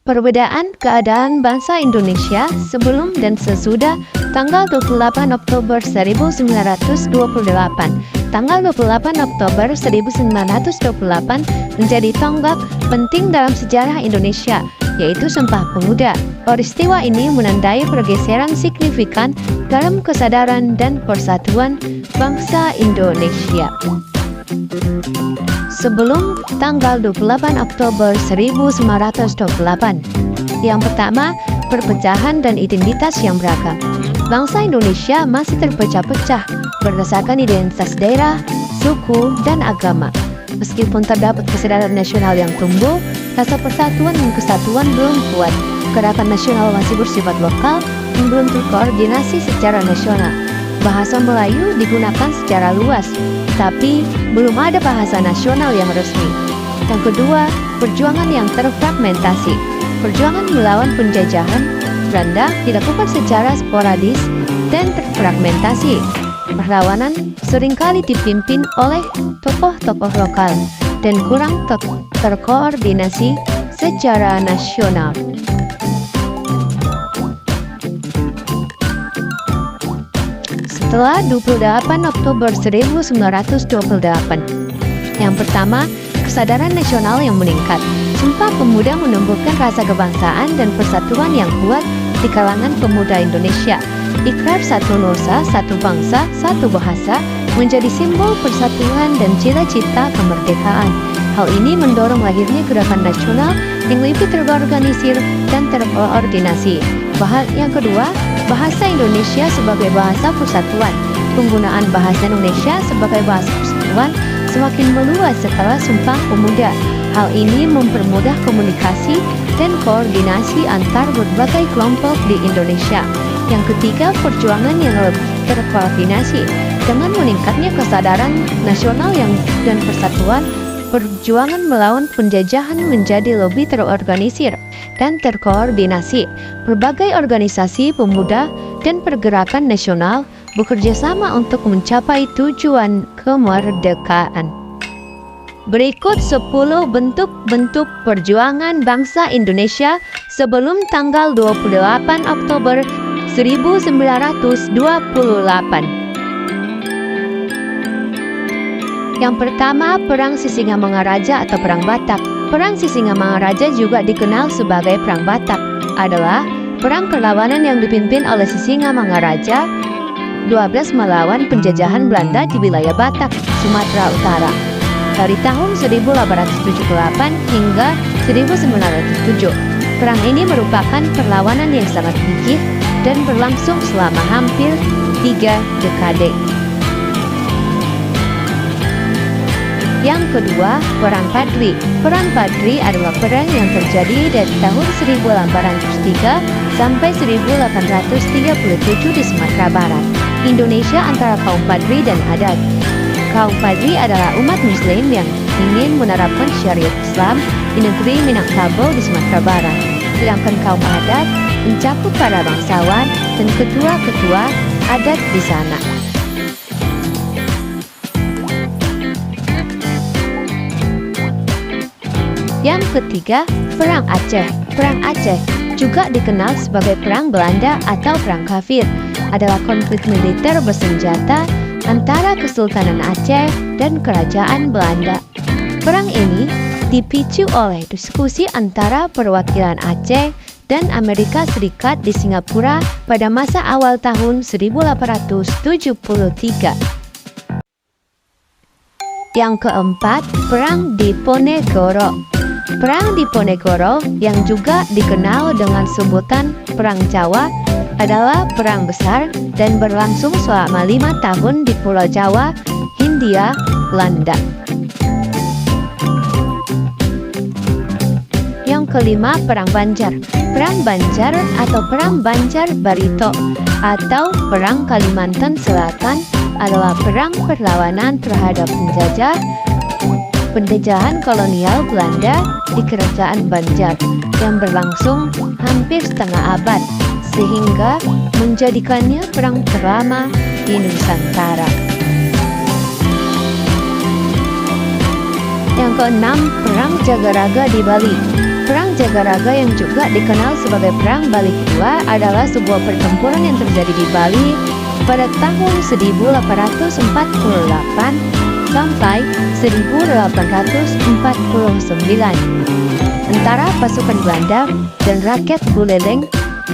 Perbedaan keadaan bangsa Indonesia sebelum dan sesudah tanggal 28 Oktober 1928. Tanggal 28 Oktober 1928 menjadi tonggak penting dalam sejarah Indonesia, yaitu Sumpah Pemuda. Peristiwa ini menandai pergeseran signifikan dalam kesadaran dan persatuan bangsa Indonesia. Sebelum tanggal 28 Oktober 1928. Yang pertama, perpecahan dan identitas yang beragam. Bangsa Indonesia masih terpecah-pecah berdasarkan identitas daerah, suku, dan agama. Meskipun terdapat kesadaran nasional yang tumbuh, rasa persatuan dan kesatuan belum kuat. Gerakan nasional masih bersifat lokal dan belum terkoordinasi secara nasional. Bahasa Melayu digunakan secara luas, tapi belum ada bahasa nasional yang resmi. Yang kedua, perjuangan yang terfragmentasi. Perjuangan melawan penjajahan Belanda dilakukan secara sporadis dan terfragmentasi. Perlawanan seringkali dipimpin oleh tokoh-tokoh lokal dan kurang terkoordinasi secara nasional. Setelah 28 Oktober 1928. Yang pertama, kesadaran nasional yang meningkat. Sumpah Pemuda menumbuhkan rasa kebangsaan dan persatuan yang kuat di kalangan pemuda Indonesia. Ikrar satu nusa, satu bangsa, satu bahasa menjadi simbol persatuan dan cita-cita kemerdekaan. Hal ini mendorong lahirnya gerakan nasional yang lebih terorganisir dan terkoordinasi. Yang kedua, bahasa Indonesia sebagai bahasa persatuan. Penggunaan bahasa Indonesia sebagai bahasa persatuan semakin meluas setelah Sumpah Pemuda. Hal ini mempermudah komunikasi dan koordinasi antar berbagai kelompok di Indonesia. Yang ketiga, perjuangan yang lebih terkoordinasi. Dengan meningkatnya kesadaran nasional dan persatuan, perjuangan melawan penjajahan menjadi lebih terorganisir dan terkoordinasi. Berbagai organisasi pemuda dan pergerakan nasional bekerja sama untuk mencapai tujuan kemerdekaan. Berikut 10 bentuk-bentuk perjuangan bangsa Indonesia sebelum tanggal 28 Oktober 1928. Yang pertama, Perang Sisingamangaraja atau Perang Batak. Perang Sisingamangaraja juga dikenal sebagai Perang Batak, adalah perang perlawanan yang dipimpin oleh Sisingamangaraja 12 melawan penjajahan Belanda di wilayah Batak, Sumatera Utara, dari tahun 1878 hingga 1907. Perang ini merupakan perlawanan yang sangat gigih dan berlangsung selama hampir 3 dekade. Yang kedua, Perang Padri. Perang Padri adalah perang yang terjadi dari tahun 1803 sampai 1837 di Sumatera Barat, Indonesia, antara kaum Padri dan Adat. Kaum Padri adalah umat Muslim yang ingin menerapkan syariat Islam di negeri Minangkabau di Sumatera Barat. Sedangkan kaum Adat mencakup para bangsawan dan ketua-ketua adat di sana. Yang ketiga, Perang Aceh. Perang Aceh juga dikenal sebagai Perang Belanda atau Perang Kafir, adalah konflik militer bersenjata antara Kesultanan Aceh dan Kerajaan Belanda. Perang ini dipicu oleh diskusi antara perwakilan Aceh dan Amerika Serikat di Singapura pada masa awal tahun 1873. Yang keempat, Perang Diponegoro. Perang Diponegoro yang juga dikenal dengan sebutan Perang Jawa adalah perang besar dan berlangsung selama 5 tahun di Pulau Jawa, Hindia, Belanda. Yang kelima, Perang Banjar. Perang Banjar atau Perang Banjar Barito atau Perang Kalimantan Selatan adalah perang perlawanan terhadap penjajahan kolonial Belanda di Kerajaan Banjar yang berlangsung hampir setengah abad, sehingga menjadikannya perang terlama di Nusantara. Yang keenam, Perang Jagaraga di Bali. Perang Jagaraga yang juga dikenal sebagai Perang Bali Kedua adalah sebuah pertempuran yang terjadi di Bali pada tahun 1848 sampai 1849 antara pasukan Belanda dan rakyat Buleleng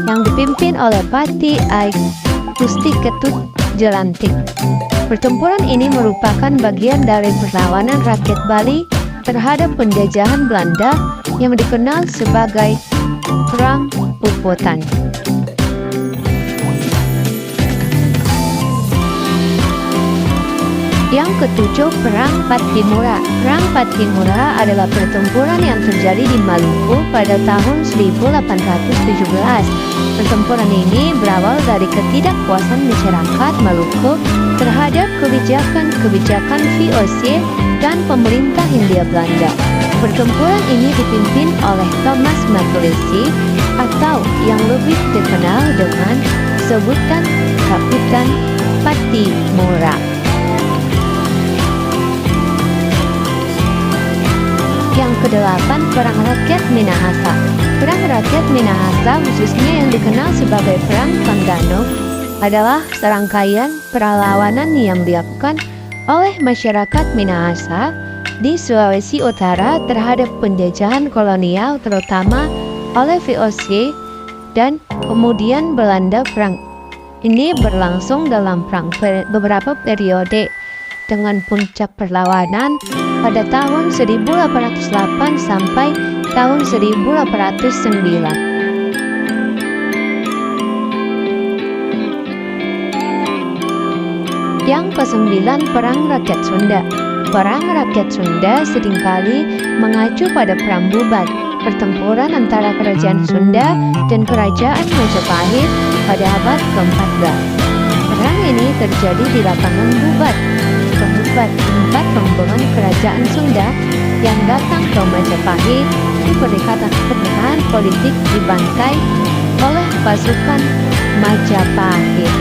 yang dipimpin oleh Pati Ai Gusti Ketut Jelantik. Pertempuran ini merupakan bagian dari perlawanan rakyat Bali terhadap penjajahan Belanda yang dikenal sebagai Perang Puputan. Yang ketujuh, Perang Pattimura. Perang Pattimura adalah pertempuran yang terjadi di Maluku pada tahun 1817. Pertempuran ini berawal dari ketidakpuasan masyarakat Maluku terhadap kebijakan VOC dan pemerintah Hindia Belanda. Pertempuran ini dipimpin oleh Thomas Macaulay atau yang lebih dikenal dengan sebutan Kapitan Pattimura. Yang kedelapan, Perang Rakyat Minahasa. Perang Rakyat Minahasa, khususnya yang dikenal sebagai Perang Tondano, adalah serangkaian perlawanan yang dilakukan oleh masyarakat Minahasa di Sulawesi Utara terhadap penjajahan kolonial terutama oleh VOC dan kemudian Belanda. Perang ini berlangsung dalam beberapa periode dengan puncak perlawanan pada tahun 1808 sampai tahun 1809. Yang kesembilan, Perang Rakyat Sunda. Perang Rakyat Sunda seringkali mengacu pada Perang Bubat, pertempuran antara Kerajaan Sunda dan Kerajaan Majapahit pada abad ke-14. Perang ini terjadi di lapangan Bubat, tempat rombongan Kerajaan Sunda yang datang ke Majapahit diberi ketegangan politik dibantai oleh pasukan Majapahit.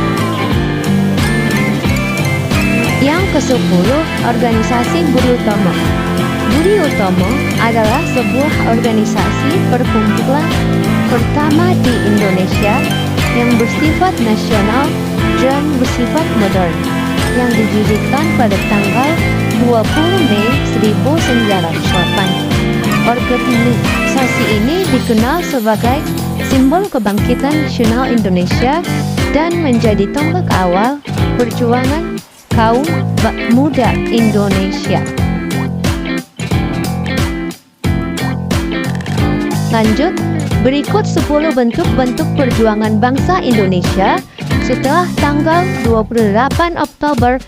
Yang ke-10, Organisasi Budi Utomo. Budi Utomo adalah sebuah organisasi perkumpulan pertama di Indonesia yang bersifat nasional dan bersifat modern, yang didirikan pada tanggal 20 Mei 1908. Organisasi ini dikenal sebagai simbol kebangkitan nasional Indonesia dan menjadi tonggak awal perjuangan kaum muda Indonesia. Lanjut, berikut 10 bentuk-bentuk perjuangan bangsa Indonesia setelah tanggal 28 Oktober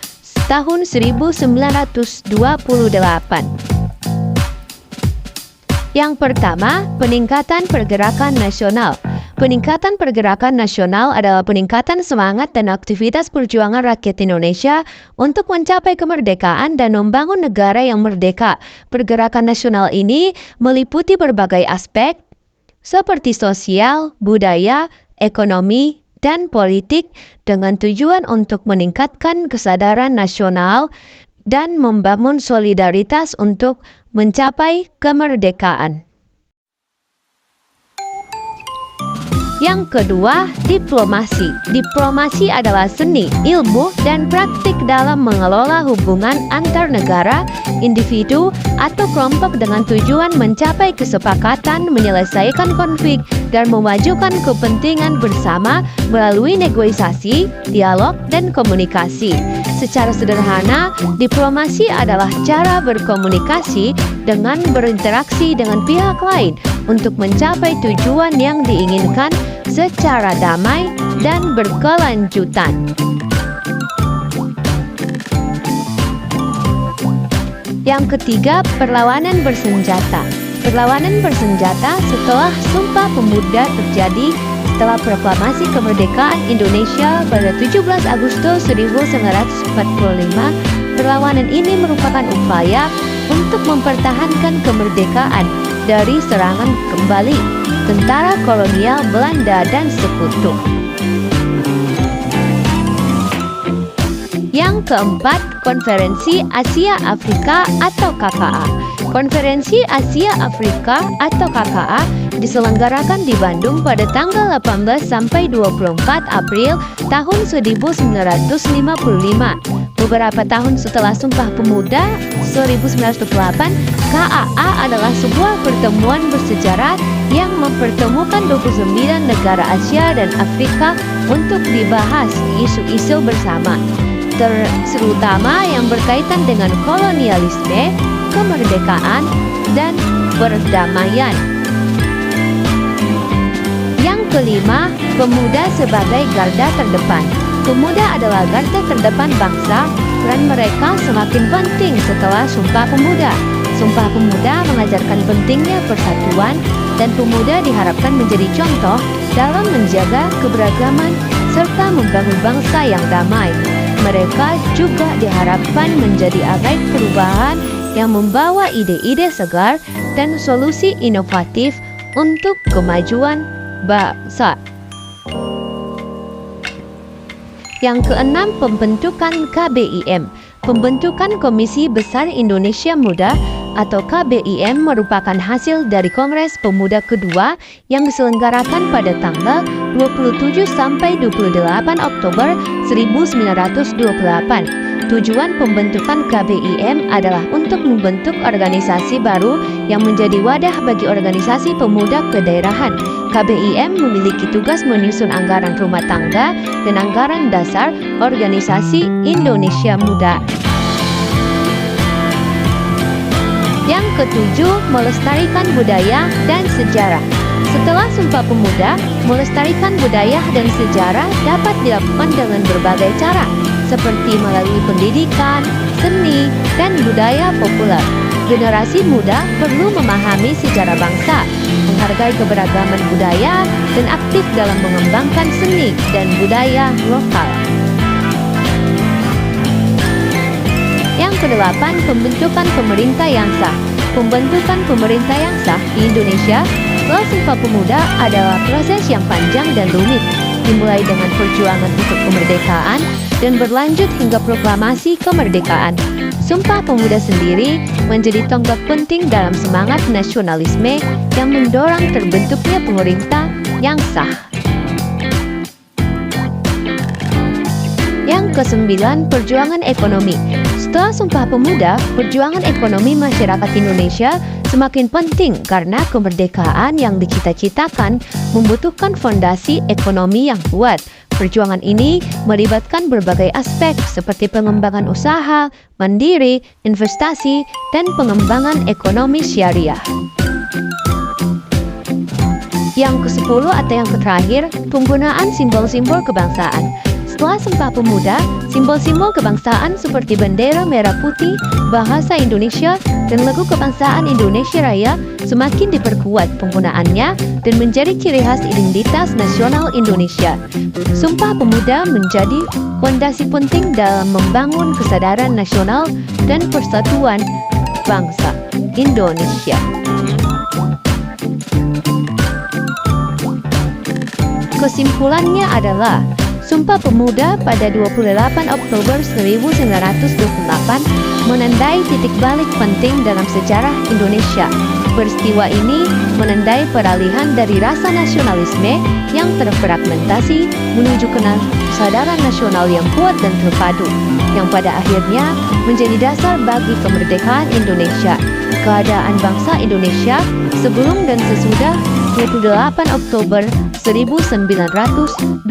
tahun 1928. Yang pertama, peningkatan pergerakan nasional. Peningkatan pergerakan nasional adalah peningkatan semangat dan aktivitas perjuangan rakyat Indonesia untuk mencapai kemerdekaan dan membangun negara yang merdeka. Pergerakan nasional ini meliputi berbagai aspek seperti sosial, budaya, ekonomi, dan politik dengan tujuan untuk meningkatkan kesadaran nasional dan membangun solidaritas untuk mencapai kemerdekaan. Yang kedua, diplomasi. Diplomasi adalah seni, ilmu, dan praktik dalam mengelola hubungan antar negara, individu, atau kelompok dengan tujuan mencapai kesepakatan, menyelesaikan konflik, dan memajukan kepentingan bersama melalui negosiasi, dialog, dan komunikasi. Secara sederhana, diplomasi adalah cara berkomunikasi dengan berinteraksi dengan pihak lain untuk mencapai tujuan yang diinginkan secara damai dan berkelanjutan. Yang ketiga, perlawanan bersenjata. Perlawanan bersenjata setelah Sumpah Pemuda terjadi setelah proklamasi kemerdekaan Indonesia pada 17 Agustus 1945. Perlawanan ini merupakan upaya untuk mempertahankan kemerdekaan dari serangan kembali tentara kolonial Belanda dan sekutu. Yang keempat, Konferensi Asia Afrika atau KKA. Konferensi Asia Afrika atau KKA diselenggarakan di Bandung pada tanggal 18 sampai 24 April tahun 1955. Beberapa tahun setelah Sumpah Pemuda 1908, KAA adalah sebuah pertemuan bersejarah yang mempertemukan 29 negara Asia dan Afrika untuk dibahas isu-isu bersama, terutama yang berkaitan dengan kolonialisme, kemerdekaan, dan perdamaian. Yang kelima, pemuda sebagai garda terdepan. Pemuda adalah garda terdepan bangsa, peran mereka semakin penting setelah Sumpah Pemuda. Sumpah Pemuda mengajarkan pentingnya persatuan, dan pemuda diharapkan menjadi contoh dalam menjaga keberagaman serta membangun bangsa yang damai. Mereka juga diharapkan menjadi agen perubahan yang membawa ide-ide segar dan solusi inovatif untuk kemajuan bangsa. Yang keenam, pembentukan KBIM. Pembentukan Komisi Besar Indonesia Muda atau KBIM merupakan hasil dari Kongres Pemuda kedua yang diselenggarakan pada tanggal 27 sampai 28 Oktober 1928. Tujuan pembentukan KBIM adalah untuk membentuk organisasi baru yang menjadi wadah bagi organisasi pemuda kedaerahan. KBIM memiliki tugas menyusun anggaran rumah tangga dan anggaran dasar organisasi Indonesia Muda. Yang ketujuh, melestarikan budaya dan sejarah. Setelah Sumpah Pemuda, melestarikan budaya dan sejarah dapat dilakukan dengan berbagai cara, seperti melalui pendidikan, seni, dan budaya populer. Generasi muda perlu memahami sejarah bangsa, menghargai keberagaman budaya, dan aktif dalam mengembangkan seni dan budaya lokal. Yang kedelapan, pembentukan pemerintah yang sah. Pembentukan pemerintah yang sah di Indonesia setelah Sumpah Pemuda adalah proses yang panjang dan rumit, dimulai dengan perjuangan untuk kemerdekaan dan berlanjut hingga proklamasi kemerdekaan. Sumpah Pemuda sendiri menjadi tonggak penting dalam semangat nasionalisme yang mendorong terbentuknya pemerintah yang sah. Yang kesembilan, perjuangan ekonomi. Setelah Sumpah Pemuda, perjuangan ekonomi masyarakat Indonesia semakin penting karena kemerdekaan yang dicita-citakan membutuhkan fondasi ekonomi yang kuat. Perjuangan ini melibatkan berbagai aspek seperti pengembangan usaha, mandiri, investasi, dan pengembangan ekonomi syariah. Yang ke-10 atau yang terakhir, penggunaan simbol-simbol kebangsaan. Setelah Sumpah Pemuda, simbol-simbol kebangsaan seperti bendera merah putih, bahasa Indonesia, dan lagu kebangsaan Indonesia Raya semakin diperkuat penggunaannya dan menjadi ciri khas identitas nasional Indonesia. Sumpah Pemuda menjadi fondasi penting dalam membangun kesadaran nasional dan persatuan bangsa Indonesia. Kesimpulannya adalah Sumpah Pemuda pada 28 Oktober 1928 menandai titik balik penting dalam sejarah Indonesia. Peristiwa ini menandai peralihan dari rasa nasionalisme yang terfragmentasi menuju kesadaran nasional yang kuat dan terpadu, yang pada akhirnya menjadi dasar bagi kemerdekaan Indonesia. Keadaan bangsa Indonesia sebelum dan sesudah 28 Oktober 1928.